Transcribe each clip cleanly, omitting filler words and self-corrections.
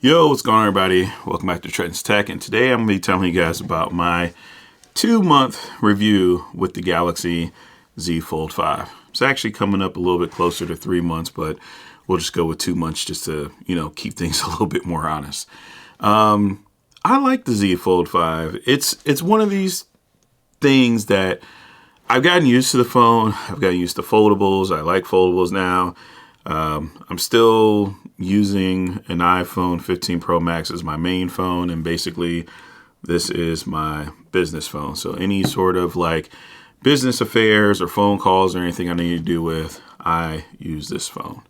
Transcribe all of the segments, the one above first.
Yo, what's going on, everybody? Welcome back to Trenton's Tech, and today I'm going to be telling you guys about my 2-month review with the Galaxy Z Fold 5. It's actually coming up a little bit closer to 3 months, but we'll just go with 2 months just to, keep things a little bit more honest. I like the Z Fold 5. It's one of these things that I've gotten used to the phone. I've gotten used to foldables. I like foldables now. I'm still using an iPhone 15 Pro Max as my main phone, and basically this is my business phone. So any sort of like business affairs or phone calls or anything I need to do with, I use this phone.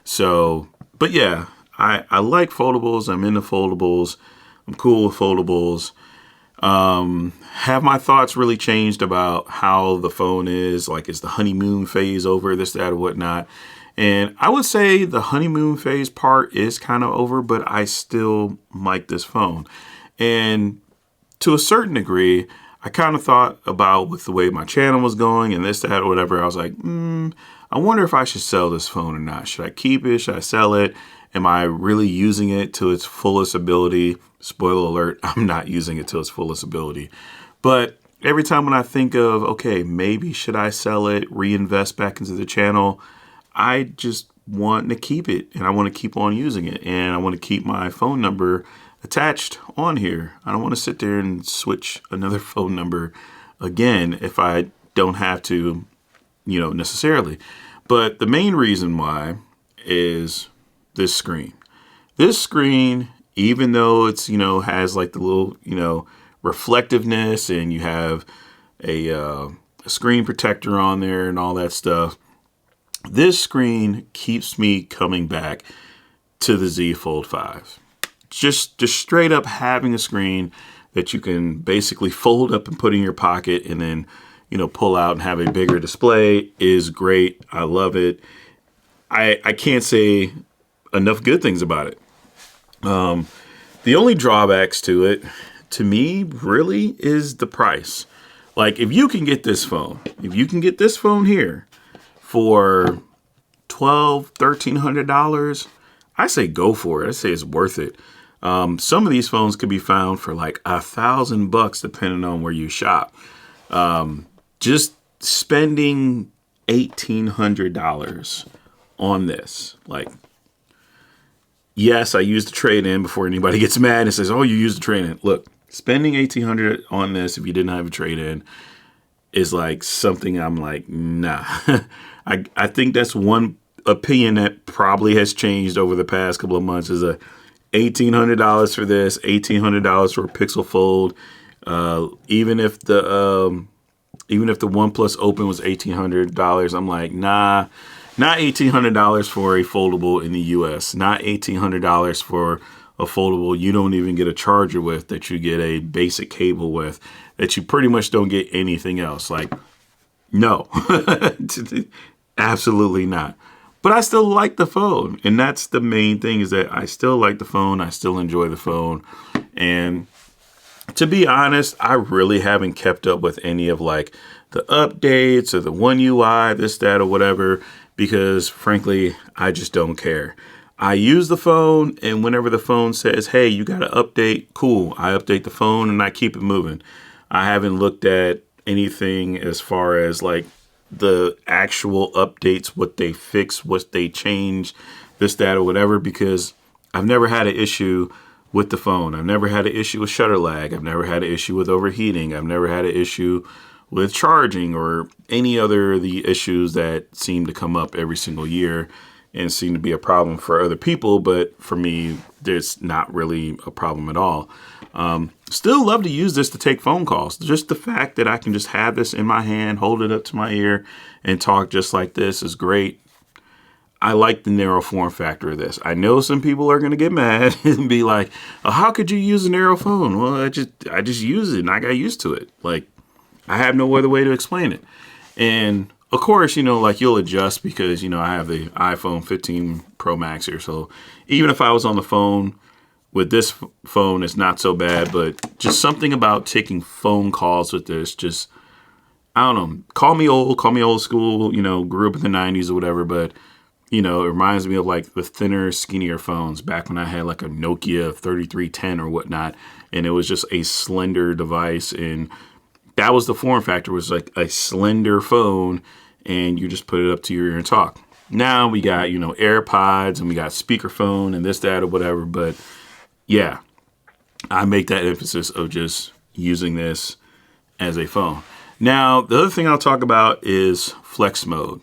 So, but yeah, I like foldables. I'm into foldables. I'm cool with foldables. Have my thoughts really changed about how the phone is? Like, is the honeymoon phase over, this, that, or whatnot? And I would say the honeymoon phase part is kind of over, but I still like this phone. And to a certain degree, I kind of thought about with the way my channel was going and this, that, or whatever. I was like, I wonder if I should sell this phone or not. Should I keep it? Should I sell it? Am I really using it to its fullest ability? Spoiler alert, I'm not using it to its fullest ability. But every time when I think of, okay, maybe should I sell it, reinvest back into the channel, I just want to keep it, and I want to keep on using it, and I want to keep my phone number attached on here. I don't want to sit there and switch another phone number again if I don't have to, necessarily. But the main reason why is this screen. This screen, even though it's, has like the little, reflectiveness, and you have a screen protector on there and all that stuff, this screen keeps me coming back to the Z Fold 5. Just straight up having a screen that you can basically fold up and put in your pocket and then, pull out and have a bigger display is great. I love it. I can't say enough good things about it. The only drawbacks to it, to me, really is the price. Like, if you can get this phone here for $1,200-$1,300, I say go for it. I say it's worth it. Some of these phones could be found for like $1,000 depending on where you shop. Just spending $1,800 on this, like, yes, I used the trade-in before anybody gets mad and says, oh, you used the trade-in. Look, spending $1,800 on this if you didn't have a trade-in is like something I'm like, nah. I think that's one opinion that probably has changed over the past couple of months is $1,800 for this, $1,800 for a Pixel Fold. Even if the OnePlus Open was $1,800, I'm like, nah, not $1,800 for a foldable in the US, not $1,800 for a foldable you don't even get a charger with, that you get a basic cable with, that you pretty much don't get anything else. Like, no, absolutely not. But I still like the phone. And that's the main thing, is that I still like the phone. I still enjoy the phone. And to be honest, I really haven't kept up with any of like the updates or the One UI, this, that, or whatever, because frankly, I just don't care. I use the phone, and whenever the phone says, hey, you got to update, cool. I update the phone and I keep it moving. I haven't looked at anything as far as like the actual updates, what they fix, what they change, this, that, or whatever, because I've never had an issue with the phone. I've never had an issue with shutter lag. I've never had an issue with overheating. I've never had an issue with charging or any other of the issues that seem to come up every single year and seem to be a problem for other people. But for me, there's not really a problem at all. Still love to use this to take phone calls. Just the fact that I can just have this in my hand, hold it up to my ear, and talk just like this is great. I like the narrow form factor of this. I know some people are going to get mad and be like, oh, how could you use a narrow phone? Well, I just use it and I got used to it. Like, I have no other way to explain it. And of course, like you'll adjust because, I have the iPhone 15 Pro Max here. So even if I was on the phone with this phone, it's not so bad. But just something about taking phone calls with this, just, I don't know, call me old school, grew up in the 90s or whatever. But You know, it reminds me of like the thinner, skinnier phones back when I had like a Nokia 3310 or whatnot. And it was just a slender device. And that was the form factor, was like a slender phone. And you just put it up to your ear and talk. Now we got, you know, AirPods and we got speakerphone and this, that, or whatever. But yeah, I make that emphasis of just using this as a phone. Now, the other thing I'll talk about is flex mode.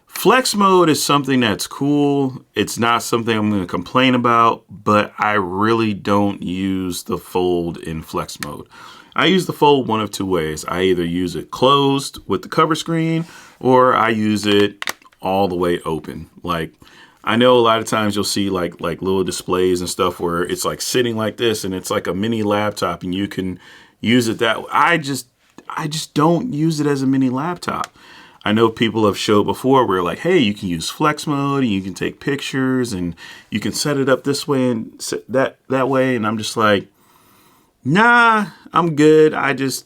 Flex mode is something that's cool. It's not something I'm going to complain about, but I really don't use the Fold in flex mode. I use the Fold one of two ways. I either use it closed with the cover screen, or I use it all the way open. Like, I know a lot of times you'll see like little displays and stuff where it's like sitting like this and it's like a mini laptop and you can use it that way. I just don't use it as a mini laptop. I know people have showed before where like, hey, you can use flex mode and you can take pictures and you can set it up this way and that way. And I'm just like, nah, I'm good. I just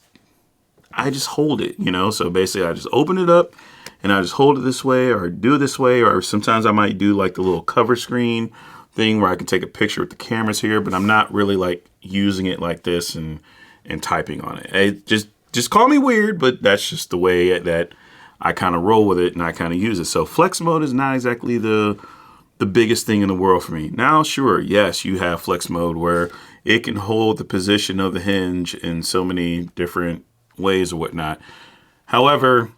hold it, you know? So basically I just open it up and I just hold it this way or do it this way. Or sometimes I might do like the little cover screen thing where I can take a picture with the cameras here, but I'm not really like using it like this and typing on it. Just call me weird, but that's just the way that I kind of roll with it and I kind of use it. So flex mode is not exactly the biggest thing in the world for me. Now, sure, yes, you have flex mode where it can hold the position of the hinge in so many different ways or whatnot. However,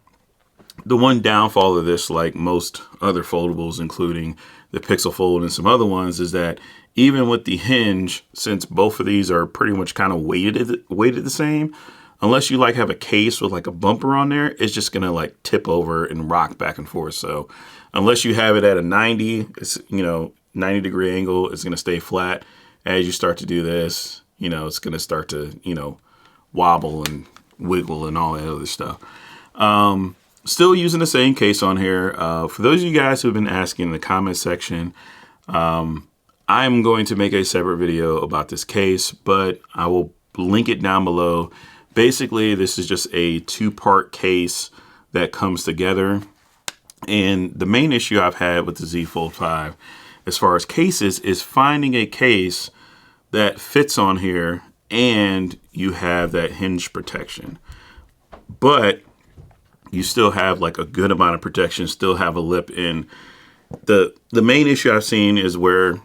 the one downfall of this, like most other foldables, including the Pixel Fold and some other ones, is that even with the hinge, since both of these are pretty much kind of weighted the same, unless you like have a case with like a bumper on there, it's just gonna like tip over and rock back and forth. So unless you have it at a 90, it's, you know, 90-degree angle, it's gonna stay flat. As you start to do this, you know, it's gonna start to, you know, wobble and wiggle and all that other stuff. Still using the same case on here. For those of you guys who have been asking in the comment section, I'm going to make a separate video about this case, but I will link it down below. Basically, this is just a two-part case that comes together. And the main issue I've had with the Z Fold 5 as far as cases is finding a case that fits on here and you have that hinge protection. But you still have like a good amount of protection, still have a lip in. The main issue I've seen is where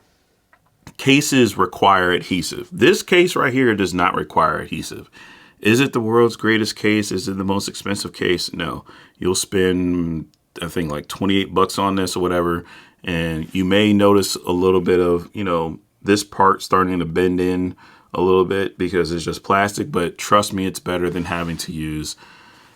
cases require adhesive. This case right here does not require adhesive. Is it the world's greatest case? Is it the most expensive case? No. You'll spend, I think, like 28 bucks on this or whatever, and you may notice a little bit of, you know, this part starting to bend in a little bit because it's just plastic, but trust me, it's better than having to use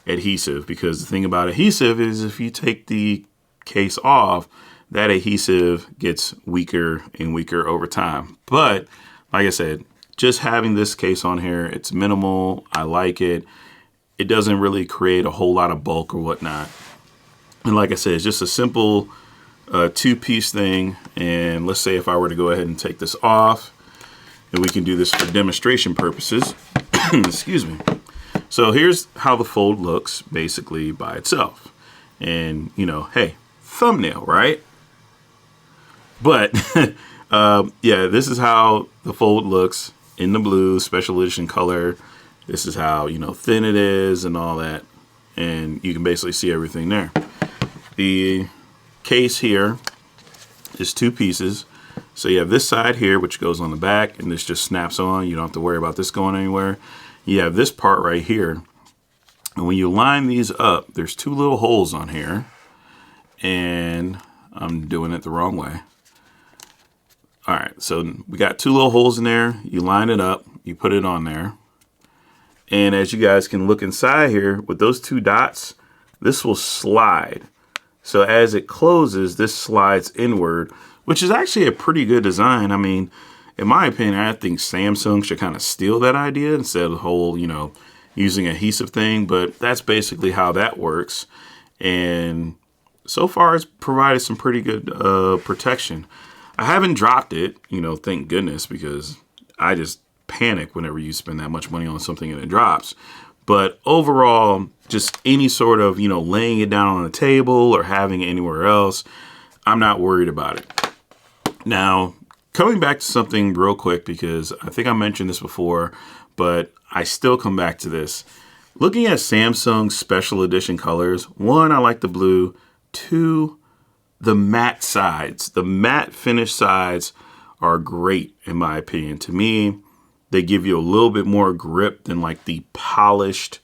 adhesive, because the thing about adhesive is if you take the case off, that adhesive gets weaker and weaker over time. But like I said, just having this case on here, it's minimal. I like it. It doesn't really create a whole lot of bulk or whatnot. And like I said, it's just a simple two-piece thing. And let's say if I were to go ahead and take this off, and we can do this for demonstration purposes. Excuse me. So here's how the Fold looks basically by itself. And, you know, hey, thumbnail, right? But yeah, this is how the Fold looks in the blue special edition color. This is how, you know, thin it is and all that. And you can basically see everything there. The case here is two pieces. So you have this side here, which goes on the back, and this just snaps on. You don't have to worry about this going anywhere. You have this part right here. And when you line these up, there's two little holes on here. And I'm doing it the wrong way. All right, so we got two little holes in there. You line it up, you put it on there. And as you guys can look inside here, with those two dots, this will slide. So as it closes, this slides inward, which is actually a pretty good design. I mean, in my opinion, I think Samsung should kind of steal that idea instead of the whole, you know, using adhesive thing. But that's basically how that works. And so far, it's provided some pretty good protection. I haven't dropped it, you know, thank goodness, because I just panic whenever you spend that much money on something and it drops. But overall, just any sort of, you know, laying it down on a table or having it anywhere else, I'm not worried about it. Now, coming back to something real quick, because I think I mentioned this before, but I still come back to this. Looking at Samsung's special edition colors, one, I like the blue. Two, the matte sides. The matte finish sides are great, in my opinion. To me, they give you a little bit more grip than like the polished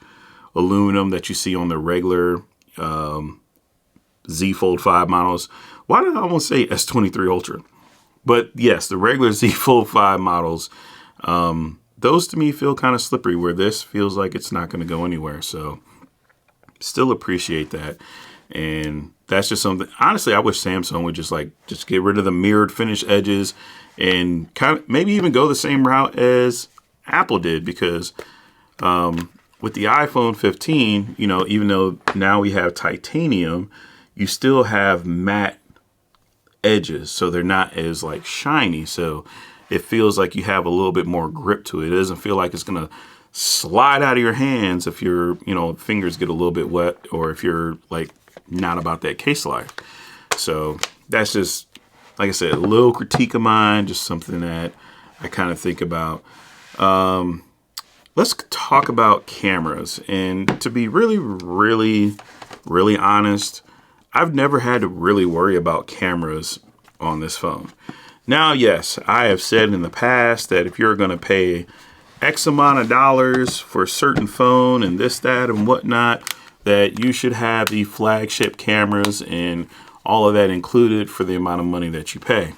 aluminum that you see on the regular Z Fold 5 models. Why did I almost say S23 Ultra? But yes, the regular Z Fold 5 models, those to me feel kind of slippery, where this feels like it's not going to go anywhere. So still appreciate that. And that's just something, honestly, I wish Samsung would just get rid of the mirrored finish edges and kind of maybe even go the same route as Apple did, because with the iPhone 15, you know, even though now we have titanium, you still have matte edges, so they're not as like shiny. So it feels like you have a little bit more grip to it. It doesn't feel like it's gonna slide out of your hands if your, you know, fingers get a little bit wet, or if you're like not about that case life. So that's just, like I said, a little critique of mine, just something that I kind of think about. Let's talk about cameras. And to be really, really, really honest, I've never had to really worry about cameras on this phone. Now, yes, I have said in the past that if you're going to pay X amount of dollars for a certain phone and this, that, and whatnot, that you should have the flagship cameras and all of that included for the amount of money that you pay.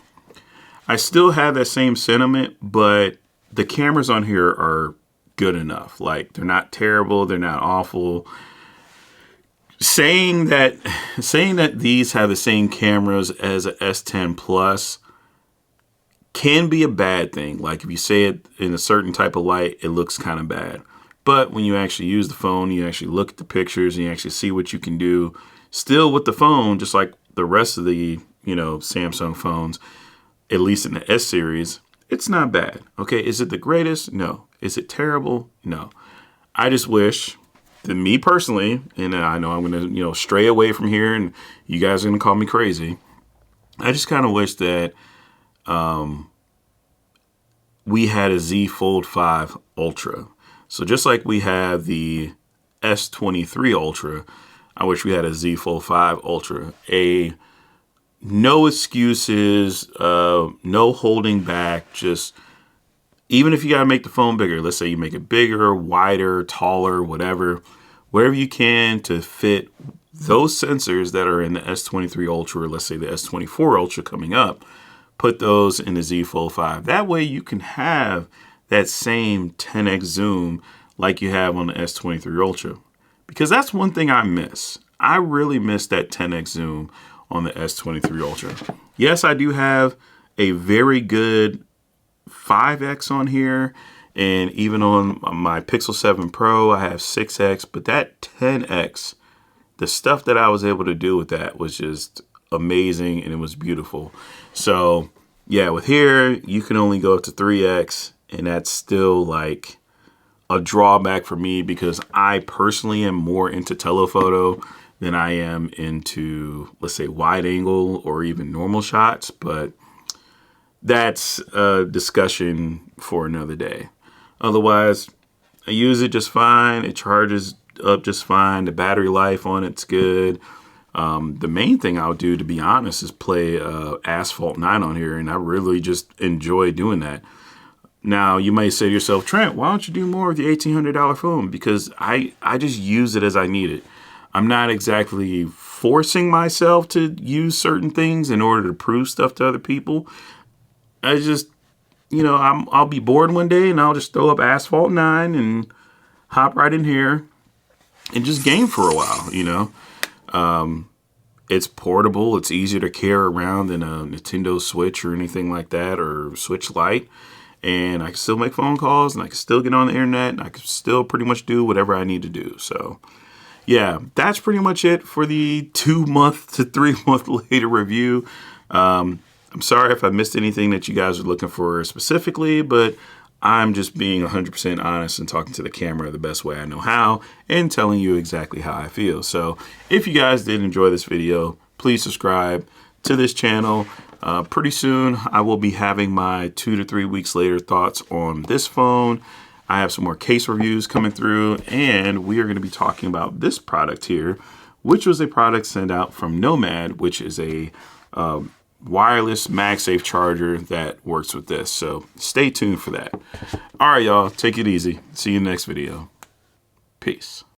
I still have that same sentiment, but the cameras on here are good enough. Like, they're not terrible, they're not awful. Saying that these have the same cameras as a S10 Plus can be a bad thing. Like, if you say it in a certain type of light, it looks kind of bad. But when you actually use the phone, you actually look at the pictures and you actually see what you can do still with the phone, just like the rest of the, you know, Samsung phones, at least in the S series, it's not bad. Okay, is it the greatest? No. Is it terrible? No. I just wish that me personally, and I know I'm going to, you know, stray away from here and you guys are going to call me crazy. I just kind of wish that we had a Z Fold 5 Ultra. So just like we have the S23 Ultra, I wish we had a Z Fold 5 Ultra. No excuses, no holding back. Just, even if you got to make the phone bigger, let's say you make it bigger, wider, taller, whatever you can to fit those sensors that are in the S23 Ultra, let's say the S24 Ultra coming up, put those in the Z Fold 5. That way you can have that same 10x zoom like you have on the S23 Ultra. Because that's one thing I miss. I really miss that 10x zoom on the S23 Ultra. Yes, I do have a very good 5x on here, and even on my Pixel 7 Pro, I have 6x, but that 10x, the stuff that I was able to do with that was just amazing, and it was beautiful. So yeah, with here, you can only go up to 3x, and that's still like a drawback for me because I personally am more into telephoto than I am into, let's say, wide angle or even normal shots. But that's a discussion for another day. Otherwise, I use it just fine. It charges up just fine. The battery life on it's good. The main thing I'll do, to be honest, is play Asphalt 9 on here, and I really just enjoy doing that. Now, you might say to yourself, Trent, why don't you do more of the $1,800 phone? Because I just use it as I need it. I'm not exactly forcing myself to use certain things in order to prove stuff to other people. I just, you know, I'll be bored one day and I'll just throw up Asphalt 9 and hop right in here and just game for a while, you know. It's portable. It's easier to carry around than a Nintendo Switch or anything like that, or Switch Lite. And I can still make phone calls, and I can still get on the internet, and I can still pretty much do whatever I need to do. So yeah, that's pretty much it for the 2-month to 3-month later review. I'm sorry if I missed anything that you guys are looking for specifically, but I'm just being 100% honest and talking to the camera the best way I know how and telling you exactly how I feel. So if you guys did enjoy this video, please subscribe, to this channel. Pretty soon, I will be having my 2 to 3 weeks later thoughts on this phone. I have some more case reviews coming through, and we are going to be talking about this product here, which was a product sent out from Nomad, which is a wireless MagSafe charger that works with this. So stay tuned for that. All right, y'all, take it easy. See you in the next video. Peace.